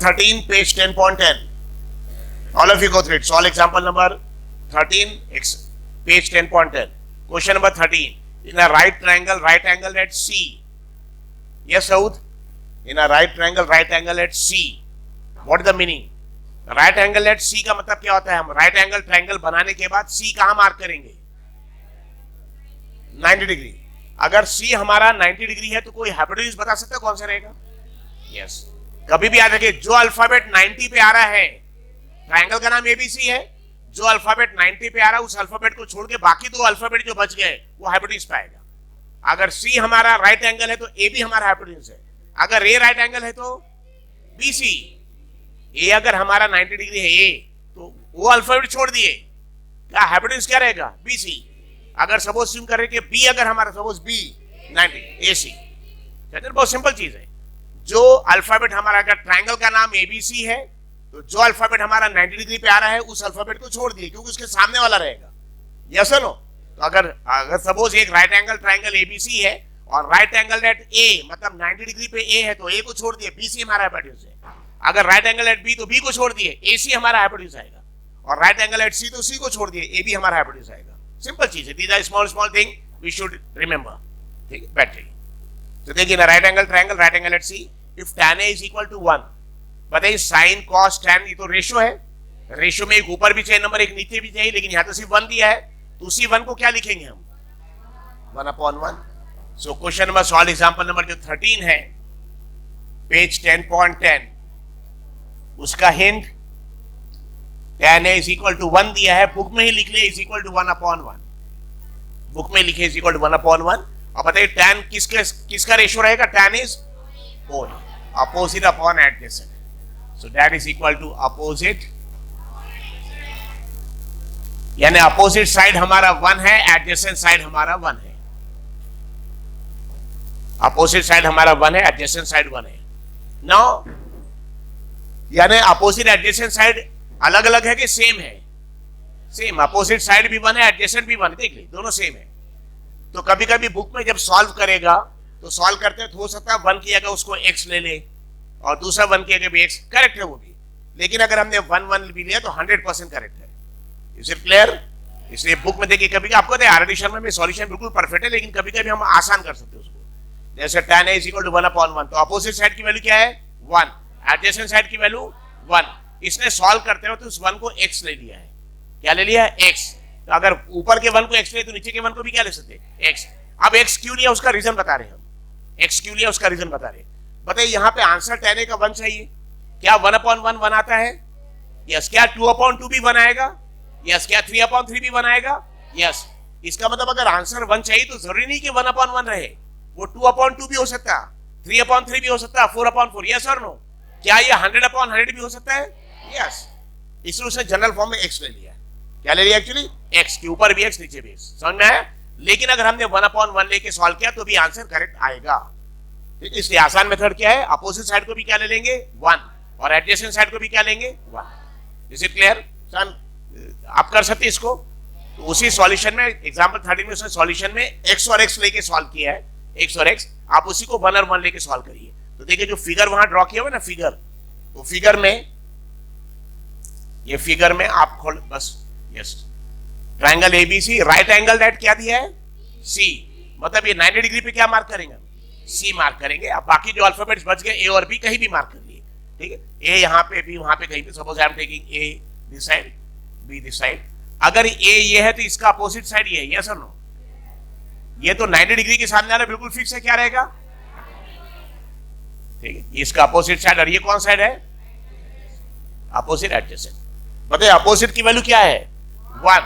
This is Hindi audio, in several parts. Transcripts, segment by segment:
13, page 10.10. All of you go through it. Solve example number 13, page 10.10. Question number 13. In a right angle at C. Yes, Saud? In a right angle at C. What is the meaning? Right angle at C का मतलब क्या होता है? हम राइट एंगल ट्रायंगल बनाने के बाद सी कहां मार्क करेंगे? 90 डिग्री। अगर सी हमारा 90 डिग्री है तो कोई हाइपोटेन्यूज बता सकता है कौन सा रहेगा? यस। कभी भी याद रखिए, जो अल्फाबेट 90 पे आ रहा है, ट्रायंगल का नाम एबीसी है, जो अल्फाबेट 90 पे आ रहा है उस अल्फाबेट को छोड़ के बाकी दो अल्फाबेट जो बच गए वो हाइपोटेन्यूज पे आएगा। अगर सी हमारा राइट एंगल है तो ए भी हमारा हाइपोटेन्यूज है। अगर ए राइट एंगल है तो बीसी। ए अगर हमारा 90 डिग्री है ए, तो वो अल्फाबेट छोड़ दिए, क्या हाइपोटेन्यूज क्या रहेगा? बीसी। अगर सपोज अस्यूम करें कि बी अगर हमारा सपोज बी 90 एसी, बहुत सिंपल चीज है। जो अल्फाबेट हमारा अगर ट्रायंगल का नाम एबीसी है तो जो अल्फाबेट हमारा 90 डिग्री पे आ रहा है उस अल्फाबेट को छोड़ दिए क्योंकि उसके सामने वाला रहेगा। यस और नो? तो अगर सपोज एक राइट एंगल ट्रायंगल एबीसी है और राइट एंगल एट ए मतलब 90 डिग्री पे ए है तो ए को छोड़ दिए, बीसी हमारा हाइपोटेन्यूज है। अगर राइट एंगल एट बी तो बी को छोड़ दिए, एसी हमारा हाइपोटेन्यूज आएगा। और राइट एंगल एट सी तो सी को छोड़ दिए, ए बी हमारा हाइपोटेन्यूज आएगा। सिंपल चीज है। These are small thing we should remember. ठीक है, बैठ जाइए। तो देखिए ना, right angle triangle right angle at C, if tan a is equal to 1, बताइए साइन कॉस tan, ये तो रेशो है। रेशो में एक ऊपर भी चाहिए नंबर, एक नीचे भी चाहिए, लेकिन यहां तो सिर्फ 1 दिया है, तो उसी 1 को क्या लिखेंगे हम? 1/1। So question number solve example number जो 13 है, पेज 10.10, उसका hint tan a is equal to 1 दिया है। बुक में ही लिख ले इज इक्वल टू 1/1। बुक में लिखे इज इक्वल टू 1/1। और बताइए tan किसका रेशियो रहेगा? tan is opposite upon adjacent, so that is equal to opposite, यानी opposite side हमारा 1 है, adjacent side हमारा 1 है। opposite side हमारा 1 है, adjacent side 1 है। now यानी opposite adjacent side अलग अलग है कि सेम है? सेम। opposite side भी 1 है, adjacent भी 1 है। देख ली, दोनों सेम है। तो कभी कभी बुक में जब सॉल्व करेगा तो सॉल्व करते हैं तो हो सकता है 1 किया गया उसको x ले ले और दूसरा 1 किया गया भी x, करेक्ट है वो भी। लेकिन अगर हमने 1 भी लिया तो 100% करेक्ट है। Is it clear? इसलिए बुक में देखिए, कभी आपको आर.डी. शर्मा में सॉल्यूशन बिल्कुल परफेक्ट है, लेकिन कभी कभी हम आसान कर सकते हैं उसको। जैसे tan a is equal to 1/1, तो अपोजिट साइड की वैल्यू क्या है? 1, एडजेसेंट साइड की वैल्यू 1। इसने सॉल्व करते हो तो उस 1 को x ले लिया है। क्या ले लिया है? x। तो अगर ऊपर के 1 को x ले तो नीचे के 1 को भी क्या ले सकते हैं? x। अब x क्यों लिया उसका रीजन बता रहे हैं हम। x क्यों लिया उसका रीजन बता रहे हैं। बताइए यहाँ पे आंसर tan a का 1 चाहिए, क्या 1/1 1 आता है? यस। क्या 2/2 भी 1 आएगा? यस। क्या 3/3 भी 1 आएगा? यस। इसका मतलब अगर आंसर 1 चाहिए तो जरूरी नहीं कि 1/1 रहे, वो 2/2 भी हो सकता है, 3/3 भी हो सकता है, 4/4। यस और नो? क्या ये 100/100 भी हो सकता है? यस। इसलिए उसने जनरल फॉर्म में x ले लिया। क्या ले लिया एक्चुअली? x के ऊपर भी x नीचे भी x। समझ में आया? लेकिन अगर हमने 1/1 लेके सॉल्व किया तो भी आंसर करेक्ट आएगा। ठीक है, इसलिए आसान मेथड क्या है? अपोजिट साइड को भी क्या ले लेंगे? 1, और एडजेसेंट साइड को भी क्या लेंगे? 1। Is it clear? आप कर सकते इसको। तो उसी सॉल्यूशन में एग्जांपल 13 में उसने सॉल्यूशन में x और x लेके सॉल्व किया है, x और x। आप उसी को 1 और 1 लेके सॉल्व करिए। तो देखिए जो फिगर वहां ड्रॉ किया हुआ ना, फिगर, तो फिगर में, ये फिगर में आप खोल बस। Yes. Triangle ABC, right angle at क्या दिया है? सी। मतलब ये 90 डिग्री पे क्या मार्क करेंगे? सी मार्क करेंगे। अब बाकी जो अल्फाबेट्स बच गए ए और बी कहीं भी मार्क कर लिए। ठीक है, ए यहाँ पे, बी वहां पे, कहीं पे। Suppose I am taking A this side, B this side. अगर ए ये है तो इसका अपोजिट साइड ये है। यस और नो? ये तो 90 डिग्री के सामने वाला बिल्कुल फिक्स है, क्या रहेगा? ठीक है, इसका अपोजिट साइड। और ये कौन साइड है? Opposite adjacent. बताइए अपोजिट की वैल्यू क्या है? 1।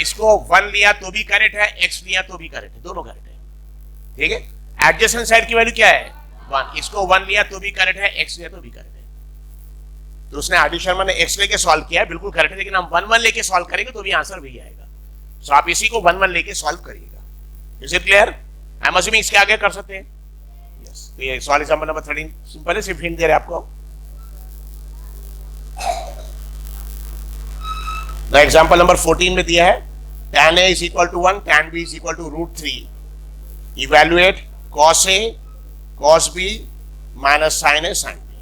इसको 1 लिया तो भी करेक्ट है, x लिया तो भी करेक्ट है, दोनों करेक्ट है। ठीक है, एडजेसेंट साइड की वैल्यू क्या है? 1। इसको 1 लिया तो भी करेक्ट है, x लिया तो भी करेक्ट है। तो उसने आर.डी. शर्मा ने x लेके सॉल्व किया है, बिल्कुल करेक्ट है, लेकिन हम 1 1 लेके सॉल्व करेंगे तो भी आंसर वही आएगा। सो आप इसी को 1 1 लेके सॉल्व करिएगा। Is it clear? I am assuming इसके आगे कर सकते हैं। यस। तो ये सॉल्व एग्जांपल नंबर 13 सिंपल है, सिर्फ हिंट दे रहे आपको। एग्जाम्पल नंबर 14 में दिया है tan a is equal to 1, tan b is equal to √3. Evaluate cos a, cos b minus sin a, sin b.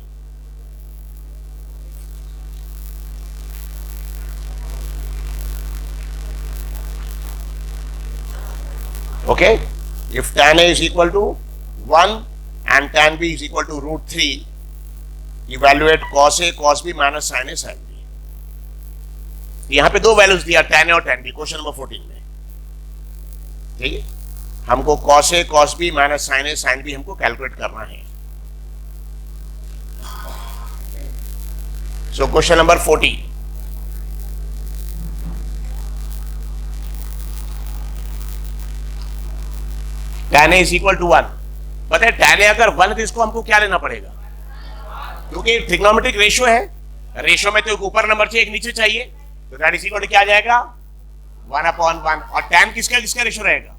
Okay, if tan A is equal to 1 and tan B is equal to √3, evaluate cos A cos B minus sin A sin B. यहां पे दो वैल्यूज दिया, tan A और tan B, क्वेश्चन नंबर 14 में। ठीक है, हमको cos A cos B माइनस sin A sin B हमको कैलकुलेट करना है। So question number 14, tan A is equal to 1। बताए tan A अगर 1 है तो इसको हमको क्या लेना पड़ेगा, क्योंकि ट्रिग्नोमेट्रिक रेशियो है, रेशियो में तो एक ऊपर नंबर चाहिए एक नीचे चाहिए, तो दैट इज इक्वल टू क्या आ जाएगा 1/1। और tan किसका किसका रेशियो रहेगा,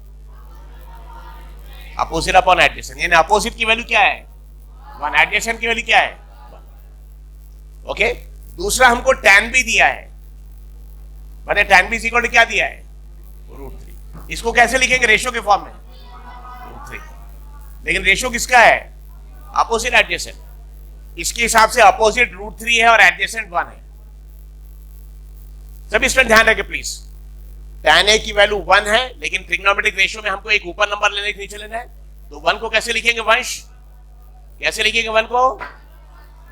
अपोजिट अपॉन एडजेसेंट, यानी अपोजिट की वैल्यू क्या है 1, एडजेसेंट की वैल्यू क्या है 1। ओके, दूसरा हमको tan भी दिया है, बताए tan भी इज इक्वल टू क्या दिया है √3। इसको कैसे लिखेंगे, रेशियो के फॉर्म में √3, लेकिन रेशियो किसका है अपोजिट एडजेसेंट, इसके हिसाब से अपोजिट √3 है और एडजेसेंट 1 है। सभी स्टूडेंट ध्यान रखें प्लीज, tan A की वैल्यू 1 है, लेकिन ट्रिग्नोमेट्रिक रेशियो में हमको एक ऊपर नंबर लेने के नीचे लेना है, तो 1 को कैसे लिखेंगे वंश, कैसे लिखेंगे 1 को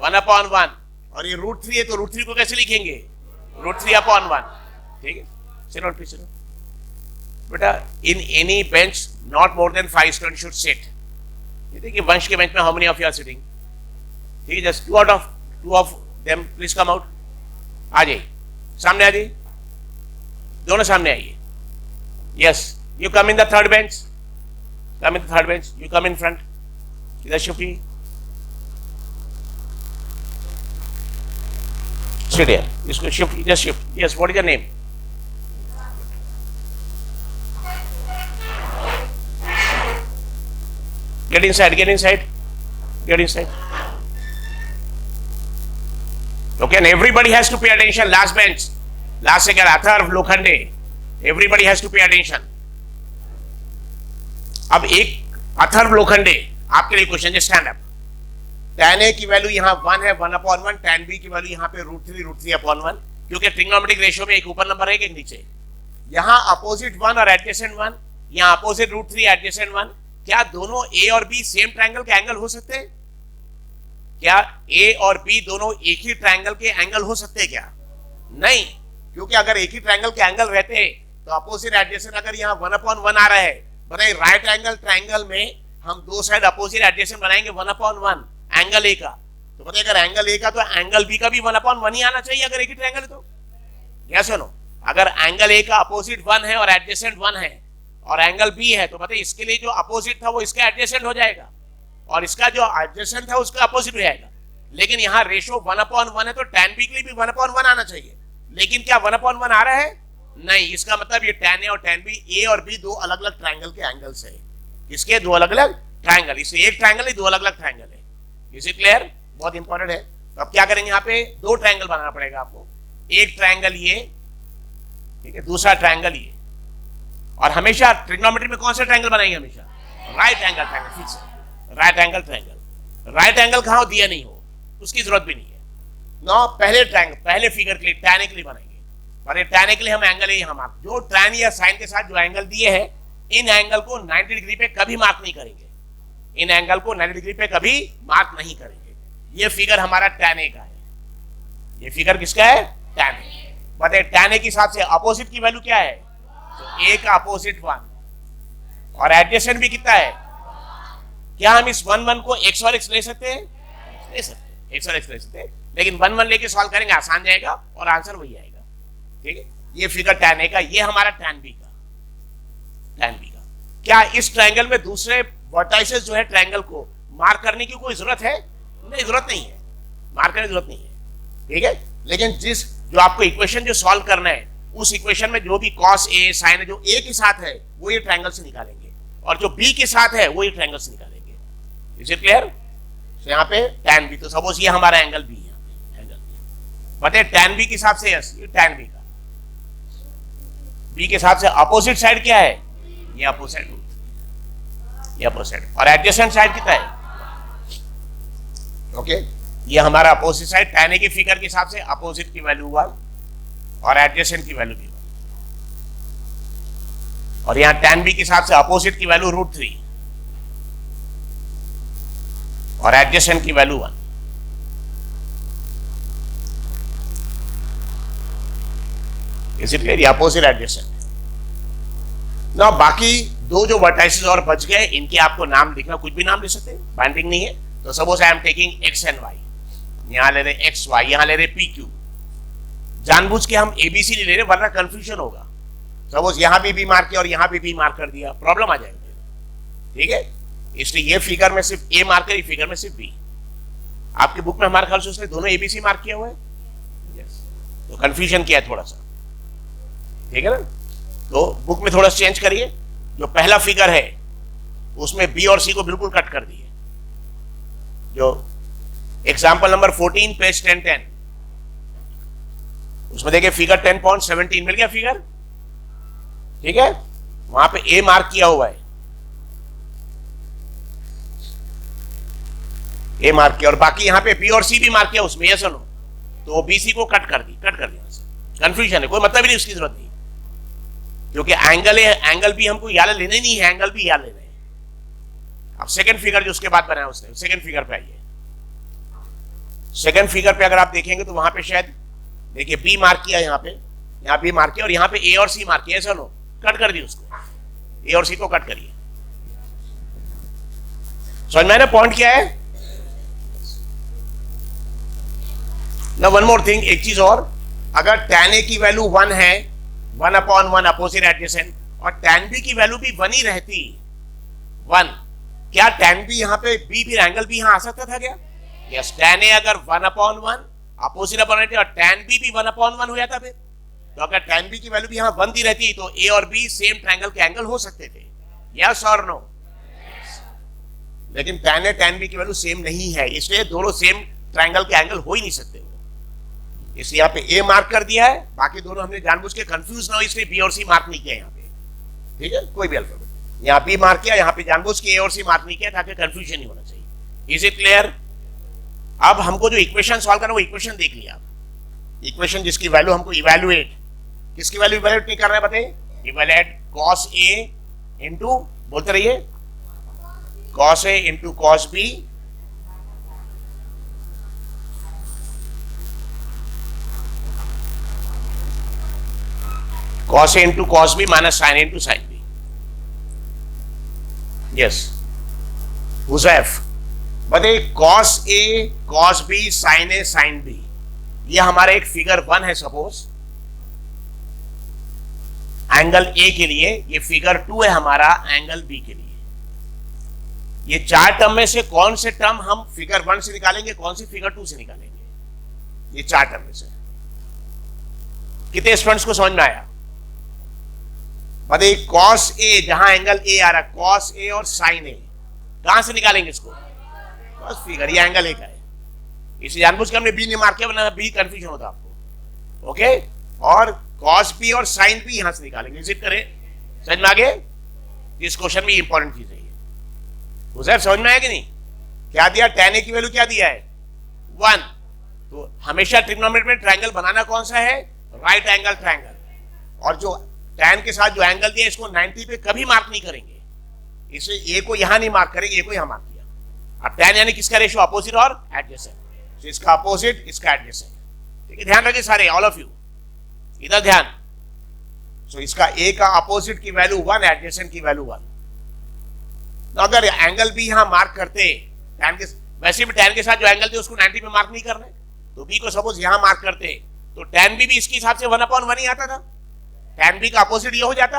1/1, और ये √3 है तो √3 को कैसे लिखेंगे √3/1। ठीक है, सिट प्लीज सिट। बेटा in any bench not more than 5 student should sit. ये देखिए वंश के बेंच में how many of you are sitting, ठीक है, just two of them please come out, आ जाइए सामने, आ जाइए दोनों सामने आइए। Yes, you come in the third bench, come in the third bench, you come in front, इधर शिफ्ट, sit here, इसको shift, just shift, yes, what is your name, get inside, get inside, get inside। Okay, and everybody has to pay attention, last bench, last second, Atharva Lokhande, everybody has to pay attention। अब एक अथर्व लोखंडे आपके लिए question, just stand up. tan A की वैल्यू यहाँ 1 है 1/1, tan B की वैल्यू यहाँ पे √3/1, क्योंकि ट्रिग्नोमेट्रिक रेशियो में एक ऊपर नंबर है एक नीचे। यहाँ अपोजिट 1 और एडजेसेंट 1, यहाँ अपोजिट √3 एडजेसेंट 1। क्या दोनों A और B सेम ट्रायंगल के एंगल हो सकते हैं, क्या A और B दोनों एक ही ट्रायंगल के एंगल हो सकते हैं क्या, नहीं, क्योंकि अगर एक ही ट्रायंगल के एंगल रहते तो अपोजिट एडजेसेंट अगर यहाँ 1/1 आ रहा है, बताइए राइट एंगल ट्रायंगल में हम दो साइड अपोजिट एडजेसेंट बनाएंगे 1/1 एंगल A का, तो बताइए अगर एंगल A का तो एंगल B का भी 1/1 ही आना चाहिए अगर एक ही ट्रायंगल है तो। यस और नो, अगर एंगल A का अपोजिट 1 है और एडजेसेंट 1 है और एंगल B है, तो बताइए इसके लिए जो अपोजिट था वो इसका एडजेसेंट हो जाएगा और इसका जो एडजेसेंट था उसका अपोजिट हो जाएगा। लेकिन यहाँ रेशियो 1/1 है तो tan B के लिए भी 1/1 आना चाहिए, लेकिन क्या 1/1 आ रहा है, नहीं, इसका मतलब ये tan A और tan B, A और B दो अलग अलग ट्रायंगल के एंगल्स है, इसके दो अलग अलग ट्रायंगल, इससे एक ट्रायंगल है दो अलग अलग ट्रायंगल है। इज इट क्लियर, बहुत इंपॉर्टेंट है। तो अब क्या करेंगे, यहाँ पे दो ट्रायंगल बनाना पड़ेगा आपको, एक ट्रायंगल ये, ठीक है, दूसरा ट्रायंगल ये, और हमेशा ट्रिग्नोमेट्री में कौन सा ट्रायंगल बनाएंगे, हमेशा राइट एंगल ट्रायंगल, फिक्स है right angle triangle. Right angle कहाँ दिया नहीं हो उसकी जरूरत भी नहीं है, नो, पहले ट्रायंगल पहले फिगर के लिए tan A के लिए बनाएंगे, और tan A के लिए हम एंगल यहाँ मार्क, जो tan या sin के साथ जो एंगल दिए हैं इन एंगल को 90 डिग्री पे कभी मार्क नहीं करेंगे, इन एंगल को 90 डिग्री पे कभी मार्क नहीं करेंगे। ये फिगर हमारा tan A का है, ये फिगर किसका है tan A। बताइए tan A के हिसाब से अपोजिट की वैल्यू क्या है, तो A का अपोजिट 1 और एडजेसेंट भी कितना है, क्या हम इस 1 को x और x ले सकते हैं, ले सकते हैं, x और x ले सकते हैं, लेकिन 1 लेके सॉल्व करेंगे आसान जाएगा और आंसर वही आएगा। ठीक है, ये फिगर tan A का, ये हमारा tan B का, tan B का। क्या इस ट्रायंगल में दूसरे वर्टाइसेस जो है ट्रायंगल को मार्क करने की कोई जरूरत है, नहीं, जरूरत नहीं है, मार्क करने की जरूरत नहीं है। ठीक है, लेकिन जो आपको इक्वेशन जो सॉल्व करना है उस इक्वेशन में जो भी cos A sin जो A के साथ है वो ये ट्रायंगल से निकालेंगे, और जो B के साथ है वो ये ट्रायंगल से निकालेंगे। इज इट क्लियर, यहाँ पे tan B, तो सपोज ये हमारा एंगल B है, एंगल बताइए tan B के हिसाब से, यस, ये tan B का, B के हिसाब से अपोजिट साइड क्या है, ये अपोजिट, ये अपोजिट, और एडजेसेंट साइड कितना है, ओके, ये हमारा अपोजिट साइड। tan A की फिगर के हिसाब से अपोजिट की वैल्यू 1 और एडजेसेंट की वैल्यू भी 1। और यहां tan b के हिसाब से अपोजिट की वैल्यू √3 और एडजेसेंट की value 1। Is it clear? Opposite adjacent. ना बाकी दो जो वर्टाइसेस और बच गए, इनके आपको नाम लिखना, कुछ भी नाम ले सकते हैं, बाइंडिंग नहीं है। तो suppose I am taking x and y, यहां ले रहे x y, यहां ले रहे p q। जानबूझ के हम ABC नहीं ले रहे वरना कंफ्यूजन होगा। सपोज यहां भी B मार्क किया और यहां भी B मार्क कर दिया, प्रॉब्लम आ जाएगी। ठीक है, इसलिए ये फिगर में सिर्फ A मार्क है, फिगर में सिर्फ B। आपकी बुक में हमारे ख्याल से उसने दोनों ABC मार्क किया हुआ है। यस, तो कंफ्यूजन किया है थोड़ा सा, ठीक है ना। तो बुक में थोड़ा चेंज करिए। जो पहला फिगर है उसमें B और C को बिल्कुल कट कर दिए। जो एग्जाम्पल नंबर 14 पेज 10 उसमें देखिए फिगर 10.17 मिल गया फिगर, ठीक है। वहां पे A मार्क किया हुआ है, A मार्क किया, और बाकी यहां पे B और C भी मार्क किया उसमें, यस नो। तो BC को कट कर दिया। कंफ्यूजन है, कोई मतलब ही नहीं, उसकी जरूरत नहीं, क्योंकि एंगल है, एंगल भी हमको याद लेने नहीं है, एंगल भी याद लेने हैं। अब सेकंड फिगर जो उसके बाद बनाया उसने, सेकंड फिगर पे आइए। सेकंड फिगर पे अगर आप देखेंगे तो वहां पे शायद देखिए B मार्क किया, यहाँ B मार्क किया, और यहाँ पे A और C मार्क किया, ऐसा नो, कट कर दिया उसको, A और C को कट करिए। समझ में ना पॉइंट क्या है ना। वन मोर थिंग, एक चीज और, अगर tan A की वैल्यू 1 है, 1/1 अपोजिट एडजेसेंट, और tan B की वैल्यू भी 1 ही रहती 1, क्या tan B यहाँ पे B भी एंगल भी यहाँ आ सकता था क्या? यस, tan A अगर 1/1 अपोजिट अपॉन और tan B भी 1/1 हो जाता फिर। तो अगर tan B की वैल्यू भी यहाँ 1 दी रहती तो A और B सेम ट्रायंगल के एंगल हो सकते थे, यस और नो। लेकिन tan A tan B की वैल्यू सेम नहीं है, इसलिए दोनों सेम ट्रायंगल के एंगल हो ही नहीं सकते। इसलिए यहाँ पे A मार्क कर दिया है, बाकी दोनों हमने जानबूझ के कंफ्यूज ना हो इसलिए B और C मार्क नहीं किया यहाँ पे, ठीक है। कोई भी अल्फाबेट यहाँ B मार्क किया, यहाँ पे जानबूझ के A और C मार्क नहीं किया ताकि कंफ्यूजन नहीं होना चाहिए। Is it clear? अब हमको जो इक्वेशन सॉल्व करना है वो इक्वेशन देख लिया आप। इक्वेशन जिसकी वैल्यू हमको इवैल्यूएट, किसकी वैल्यू इवैल्यूएट नहीं करना है बताइए? इवैल्यूएट cos A इंटू, बोलते रहिए, cos A into cos B cos A into cos B minus sin A into sin B. Yes. Who's F? बताइए cos A, cos B, sin A, sin B। ये हमारा एक फिगर 1 है सपोज, एंगल A के लिए। ये फिगर 2 है हमारा एंगल B के लिए। ये चार टर्म में से कौन से टर्म हम फिगर 1 से निकालेंगे, कौन सी फिगर 2 से निकालेंगे? ये चार टर्म में से कितने स्टूडेंट्स को समझ में आया? बताइए cos A, जहां एंगल A आ रहा है, cos A और sin A, कहां से निकालेंगे इसको? बस फिगर, ये एंगल A का है, इसे जानबूझ के हमने B नहीं मार किया वरना B कंफ्यूजन होता आपको, ओके। और cos B और sin B यहां से निकालेंगे। विजिट करें, समझ में आ गया? इस क्वेश्चन में इंपॉर्टेंट चीज है ये। उसे समझ में आया कि नहीं? क्या दिया? tan A की वैल्यू क्या दिया है? 1। तो हमेशा ट्रिग्नोमेट्री में ट्रायंगल बनाना कौन सा है? Right angle triangle. और जो tan के साथ जो एंगल दिया इसको 90 पे कभी मार्क नहीं करेंगे, इसलिए A को यहां नहीं मार्क करेंगे, A को यहां मार्क किया। अब tan यानी किसका रेशियो? अपोजिट और एडजेसेंट। तो इसका अपोजिट, इसका एडजेसेंट, ठीक है। ध्यान रखिए सारे, ऑल ऑफ यू इधर ध्यान। सो इसका A का अपोजिट की वैल्यू 1, एडजेसेंट की वैल्यू 1। तो अगर एंगल भी यहां मार्क करते, tan के वैसे भी tan के साथ जो एंगल थे उसको 90 पे मार्क नहीं करना, तो B को सपोज यहां मार्क करते तो tan B भी इसके हिसाब से 1/1 ही आता था। tan B का अपोजिट ये हो जाता,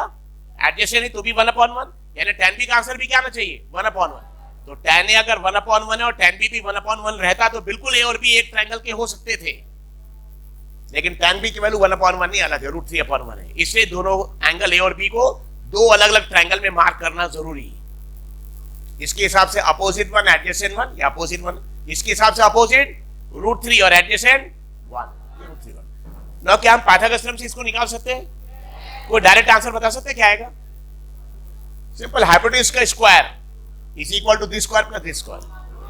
एडजेसेंट है तो भी 1/1, यानी tan B का आंसर भी क्या आना चाहिए? 1/1। तो tan A अगर 1/1 है और tan B भी 1/1 रहता तो बिल्कुल A और B एक ट्रायंगल के हो सकते थे, लेकिन tan B की वैल्यू 1/1 नहीं अलग है, √3/1 है। इसलिए दोनों एंगल A और B को दो अलग अलग ट्रायंगल में मार्क करना जरूरी है। इसके हिसाब से अपोजिट 1, एडजेसेंट 1, या अपोजिट 1, इसके हिसाब से अपोजिट √3 और एडजेसेंट 1, √3/1। ना क्या हम पाइथागोरस थ्योरम से इसको निकाल सकते हैं? कोई डायरेक्ट आंसर बता सकते हैं क्या आएगा? सिंपल, हाइपोटेन्यूज का square is equal to this square plus this square,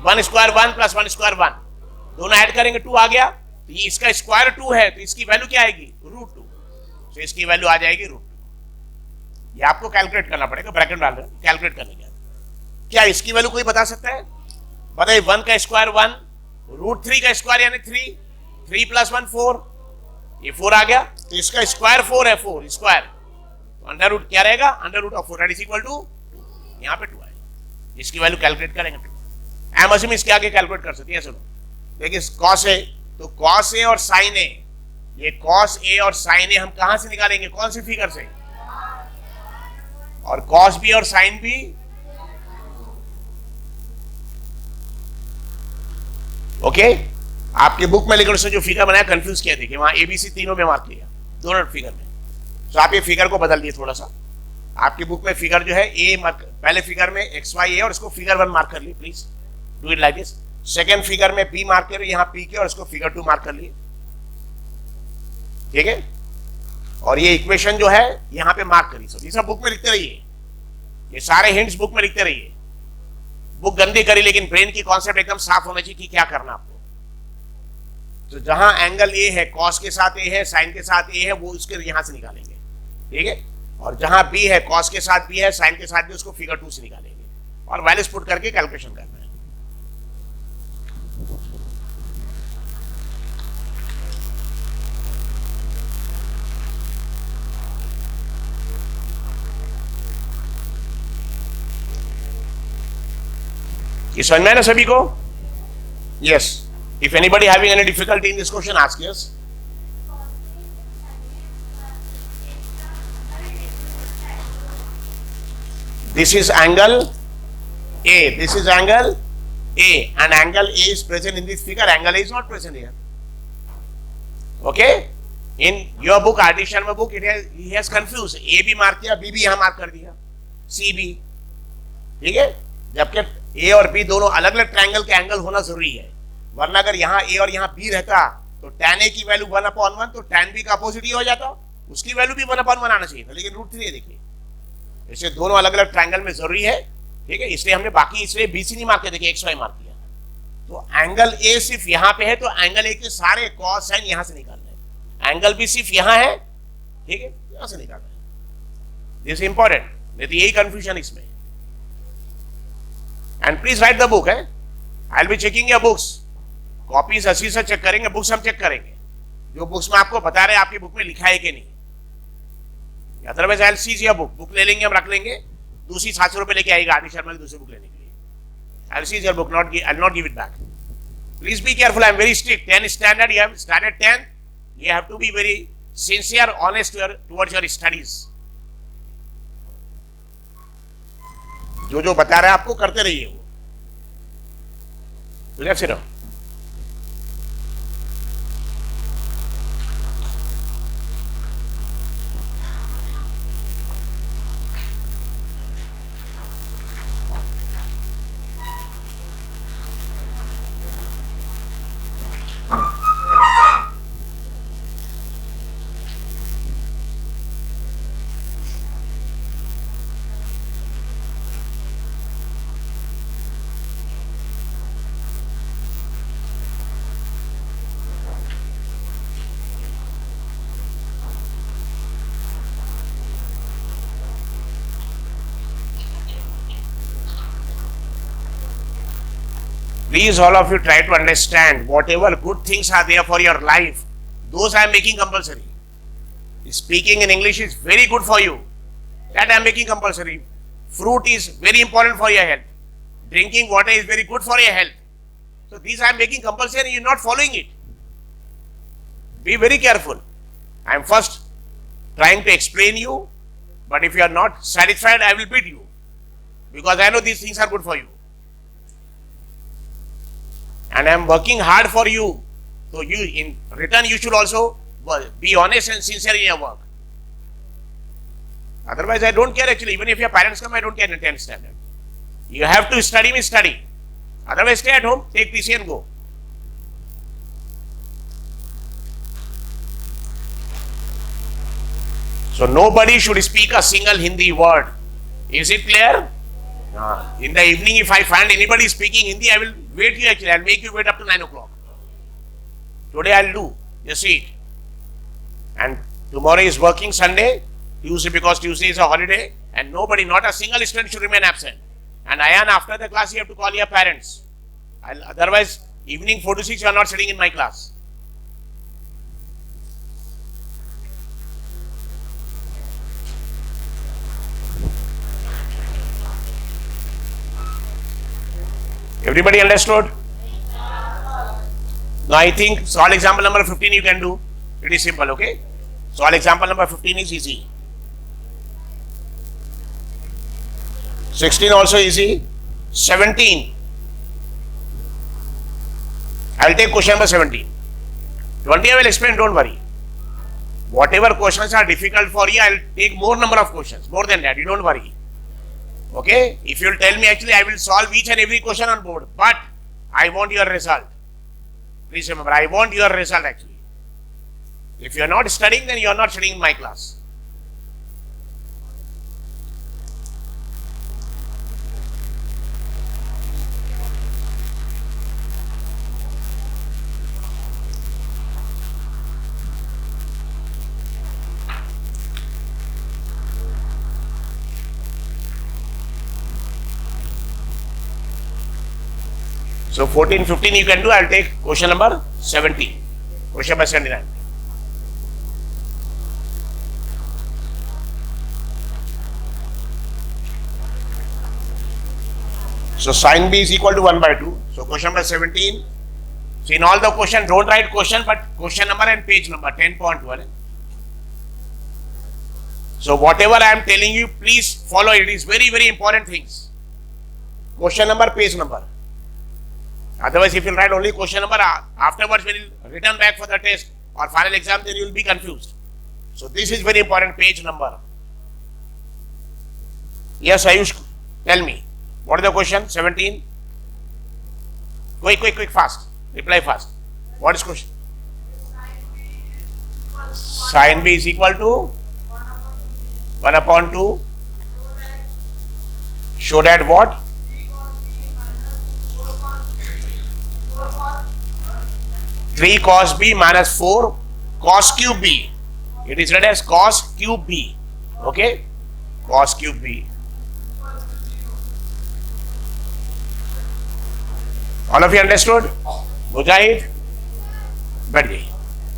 1 square 1 plus 1 square 1, दोनों ऐड करेंगे 2 आ गया। तो ये इसका स्क्वायर 2 है तो इसकी वैल्यू क्या आएगी? √2। तो इसकी वैल्यू आ जाएगी √2। ये आपको कैलकुलेट करना पड़ेगा, ब्रैकेट डाल रहे हैं कैलकुलेट करने के। क्या इसकी वैल्यू कोई बता सकता है? बताइए, 1 का स्क्वायर 1, √3 का स्क्वायर यानी 3, 3 + 1 4, ये 4 आ गया, तो इसका स्क्वायर 4 है, 4 स्क्वायर, तो अंडर रूट क्या रहेगा? Under root of 4 that is equal to, यहाँ पे 2 है, इसकी वैल्यू कैलकुलेट करेंगे। एम असीम इसके आगे कैलकुलेट कर सकते हैं। सुनो, देखिए कॉस ए, तो कॉस ए और साइन ए, ये कॉस ए और साइन ए हम कहां से निकालेंगे? कौन सी फिगर से? और कॉस बी और साइन बी, ओके। आपके बुक में लेकर उसने जो फिगर बनाया कंफ्यूज किया, देखिए वहां एबीसी तीनों में मार्क किया, दोनों फिगर में। तो आप ये फिगर को बदल दिए थोड़ा सा। आपकी बुक में फिगर जो है ए मार्क, पहले फिगर में एक्स वाई ए और इसको फिगर 1 मार्क कर लिए, please do it like this. Second figure में पी मार्क करिए, यहाँ पी के, और इसको फिगर 2 मार्क कर लिए, ठीक है। और ये इक्वेशन जो है यहाँ पे मार्क करिए। सब ये सब बुक में लिखते रहिए, ये सारे हिंट्स बुक में लिखते रहिए। बुक गंदी करी, लेकिन ब्रेन की कॉन्सेप्ट एकदम साफ होना चाहिए कि क्या करना आपको। तो जहां एंगल ए है, कॉस के साथ ए है, साइन के साथ ए है, वो उसके यहां से निकालेंगे, ठीक है। और जहां बी है, कॉस के साथ बी है, साइन के साथ भी, उसको फिगर 2 से निकालेंगे और वैल्यूज पुट करके कैलकुलेशन करना है। ये समझ में है ना सभी को? Yes. If anybody having any difficulty in this question, ask yes. This is angle A, this is angle A, and angle A is present in this figure, angle A is not present here. Okay? In your book, RD Sharma book, he has confused. A भी मार्क किया, B भी यहाँ मार्क कर दिया, C भी, ठीक है। जबकि A और B दोनों अलग अलग ट्रायंगल के एंगल होना जरूरी है, वरना अगर यहाँ A और यहाँ B रहता तो tan A की वैल्यू 1/1, तो tan B का अपोजिट ही हो जाता, उसकी वैल्यू भी 1/1 आना चाहिए था, लेकिन √3 है, देखिए। इसलिए दोनों अलग अलग ट्रायंगल में जरूरी है, ठीक है। इसलिए हमने बाकी, इसलिए बीसी नहीं मार्क किया, देखिए एक्स वाई मार्क किया। तो एंगल ए सिर्फ यहाँ पे है, तो एंगल ए के सारे कॉस साइन यहाँ से निकालना है। एंगल बी सिर्फ यहाँ है, ठीक है, यहाँ से निकालना है। दिस इंपॉर्टेंट, नहीं तो यही कंफ्यूजन इसमें। And please write the book है, I will be checking your books. Copies अच्छी से चेक करेंगे, बुक्स हम चेक करेंगे, जो बुक्स में आपको बता रहे हैं आपकी बुक में लिखा है कि नहीं। Otherwise I will sees your book, book ले लेंगे, हम रख लेंगे, दूसरी 700 रुपए लेके आएगा आदि शर्मा की दूसरी बुक लेने के लिए। I will sees your book, I will not give it back. Please be careful, I am very strict. 10 standard, you have standard 10, you have to be very sincere, honest towards your studies. जो बता रहे हैं आपको करते रहिए वो। तो लेफ्ट से रहो। Please all of you try to understand whatever good things are there for your life, those I am making compulsory. Speaking in English is very good for you, that I am making compulsory. Fruit is very important for your health. Drinking water is very good for your health. So these I am making compulsory, you are not following it. Be very careful. I am first trying to explain you, but if you are not satisfied, I will beat you, because I know these things are good for you. And I am working hard for you. So you, in return, you should also be honest and sincere in your work. Otherwise, I don't care actually. Even if your parents come, I don't care in 10th standard. You have to study, means study. Otherwise, stay at home, take PC and go. So nobody should speak a single Hindi word. Is it clear? In the evening, if I find anybody speaking Hindi, I will wait you actually. I will make you wait up to 9 o'clock. Today I will do. Just see it. And tomorrow is working Sunday. Tuesday, because Tuesday is a holiday and nobody, not a single student should remain absent. And Ayan, after the class you have to call your parents. Otherwise, evening 4 to 6 you are not sitting in my class. Everybody understood? Now I think solve example number 15 you can do. It is simple, okay? Solve example number 15 is easy. 16 also easy. 17. I will take question number 17. 20 I will explain, don't worry. Whatever questions are difficult for you, I will take more number of questions. More than that, you don't worry. Okay? If you will tell me, actually I will solve each and every question on board. But I want your result. Please remember, I want your result actually. If you are not studying, then you are not studying in my class. So 14, 15 you can do. I will take question number 17. Question number 79. So sin B is equal to 1 by 2. So question number 17. So in all the question, don't write question, but question number and page number 10.1. So whatever I am telling you, please follow. It is very, very important things. Question number, page number. Otherwise, if you write only question number, afterwards when you return back for the test or final exam, then you will be confused. So this is very important, page number. Yes, Ayush, tell me. What is the question? 17. Quick, fast. Reply fast. What is question? Sin B is equal to 1 upon 2. Show that what? 3 cos B minus 4 cos cube B. It is read as cos cube B. Okay? Cos cube B. All of you understood? Mujahid? बैठ गई.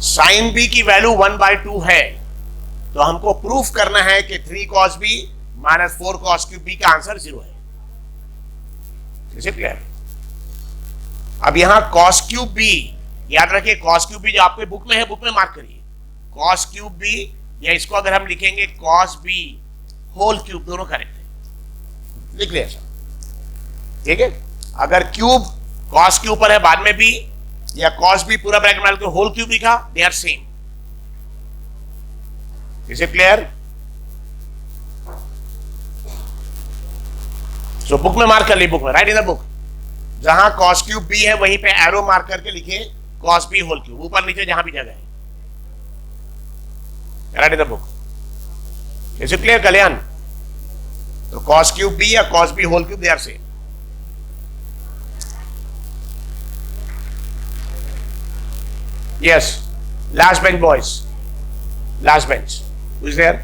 साइन बी की वैल्यू 1 by 2 है, तो हमको प्रूफ करना है कि 3 cos B minus 4 cos cube B का आंसर 0 है. इसे क्लियर? अब यहां cos cube B, याद रखिए cos cube B जो आपके बुक में है, बुक में मार्क करिए. cos cube B, या इसको अगर हम लिखेंगे cos B होल क्यूब, दोनों करेक्ट है. लिख लिया ऐसा. ठीक है? अगर क्यूब cos के ऊपर है, बाद में B, या cos B पूरा ब्रैकेट में डाल के होल क्यूब लिखा, they are same. Is it clear? So book में मार्क कर ली, बुक में राइट इन द बुक. जहां cos क्यूब B है वहीं पे एरो मार्क करके लिखे cos B होल क्यूब, ऊपर नीचे जहां भी जगह है. Write in the book. Is it clear Kalyan? तो cos क्यूब B या cos B whole cube, they are same. Yes, last bench boys. Last bench. Who is there?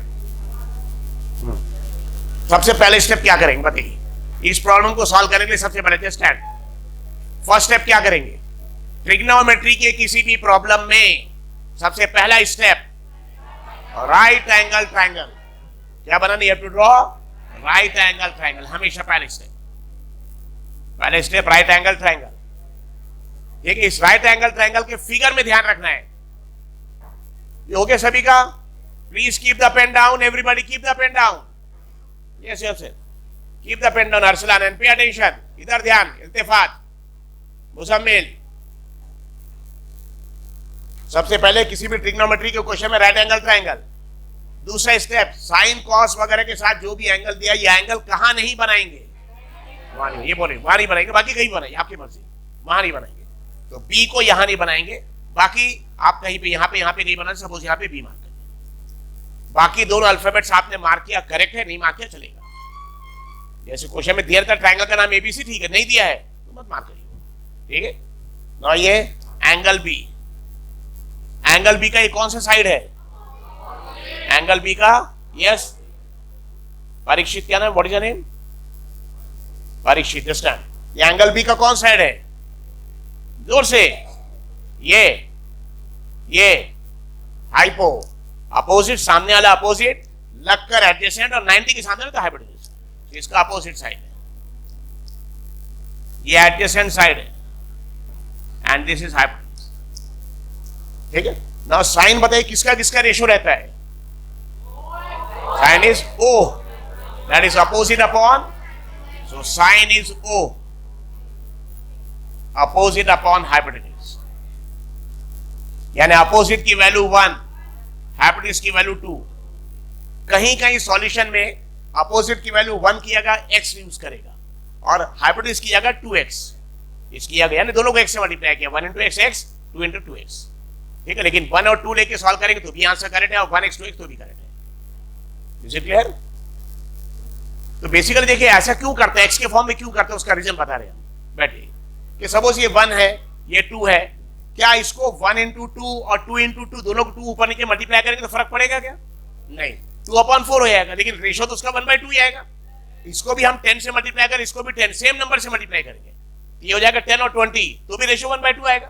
सबसे पहले स्टेप क्या करेंगे बताइए. इस प्रॉब्लम को सॉल्व करने के लिए सबसे पहले स्टैंड. फर्स्ट स्टेप क्या करेंगे? ट्रिग्नोमेट्री के किसी भी प्रॉब्लम में सबसे पहला स्टेप राइट एंगल ट्रायंगल. क्या बनाना? You have to draw right angle triangle. हमेशा पहले स्टेप राइट एंगल ट्रायंगल. ठीक है? इस राइट एंगल ट्रायंगल के फिगर में ध्यान रखना है. ये हो गया सभी का? Please keep the pen down. Everybody keep the pen down. Yes yes keep the pen down. Arsalan and pay attention. इधर ध्यान. इल्तिफात. मुजम्मिल. सबसे पहले किसी भी ट्रिग्नोमेट्री के क्वेश्चन में राइट एंगल ट्रायंगल. दूसरा स्टेप साइन कॉस वगैरह के साथ जो भी एंगल दिया, ये एंगल कहां नहीं बनाएंगे? वहां नहीं. ये बोले वहां नहीं बनाएंगे, बाकी कहीं बनाएंगे, आपकी मर्जी. वहां नहीं बनाएंगे. तो बी को यहां नहीं बनाएंगे, बाकी आप कहीं पे यहां पे नहीं बनाएंगे. सपोज यहां पे बी मार्क करेंगे. बाकी दोनों अल्फाबेट्स आपने मार्क किया, करेक्ट है, नहीं मार्क किया चलेगा. जैसे क्वेश्चन में दिया था ट्रायंगल का नाम एबीसी, ठीक है, नहीं दिया है तो मत मार्क करिए. ठीक है? ना ये एंगल बी. एंगल बी का ये कौन सा साइड है? एंगल बी का यस परीक्षित, क्या नाम, what is your name? Parikshit, this time ये एंगल बी का कौन साइड है? जोर से, ये हाइपो, अपोजिट, सामने वाला अपोजिट लगकर एडजेसेंट, और 90 के सामने तो हाइपोटेन्यूज, इसका अपोजिट साइड है, ये एडजेसेंट साइड है, एंड दिस इज हाइपोटेन्यूज। ठीक है, नाउ साइन बताइए किसका किसका रेशियो रहता है? Sign is O, that is opposite upon, so sine is O, opposite upon hypotenuse, यानी अपोजिट की वैल्यू 1, हाइपोटेन्यूज की वैल्यू 2। कहीं कहीं सॉल्यूशन में अपोजिट की वैल्यू 1 की जगह x यूज करेगा और हाइपोटेन्यूज की जगह 2x इस किया गया, यानी दोनों को x से मल्टीप्लाई किया, 1 into x, 2 into 2x। ठीक है, लेकिन 1 और 2 लेके सॉल्व करेंगे तो भी आंसर करेक्ट है, और 1x 2x तो भी करेक्ट है। Is it clear? तो बेसिकली देखिए ऐसा क्यों करते हैं, x के फॉर्म में क्यों करते हैं, उसका रीजन बता रहे हैं। बैठिए कि सपोज ये 1 है, ये 2 है, क्या इसको 1 into 2 और 2 into 2 दोनों को 2 ऊपर नीचे मल्टीप्लाई करेंगे तो फर्क पड़ेगा क्या? नहीं, 2/4 हो जाएगा, लेकिन रेशियो तो उसका 1/2 ही आएगा। इसको भी हम 10 से मल्टीप्लाई करें, इसको भी 10, सेम नंबर से मल्टीप्लाई करेंगे, ये हो जाएगा 10 और 20, तो भी रेशियो 1/2 आएगा।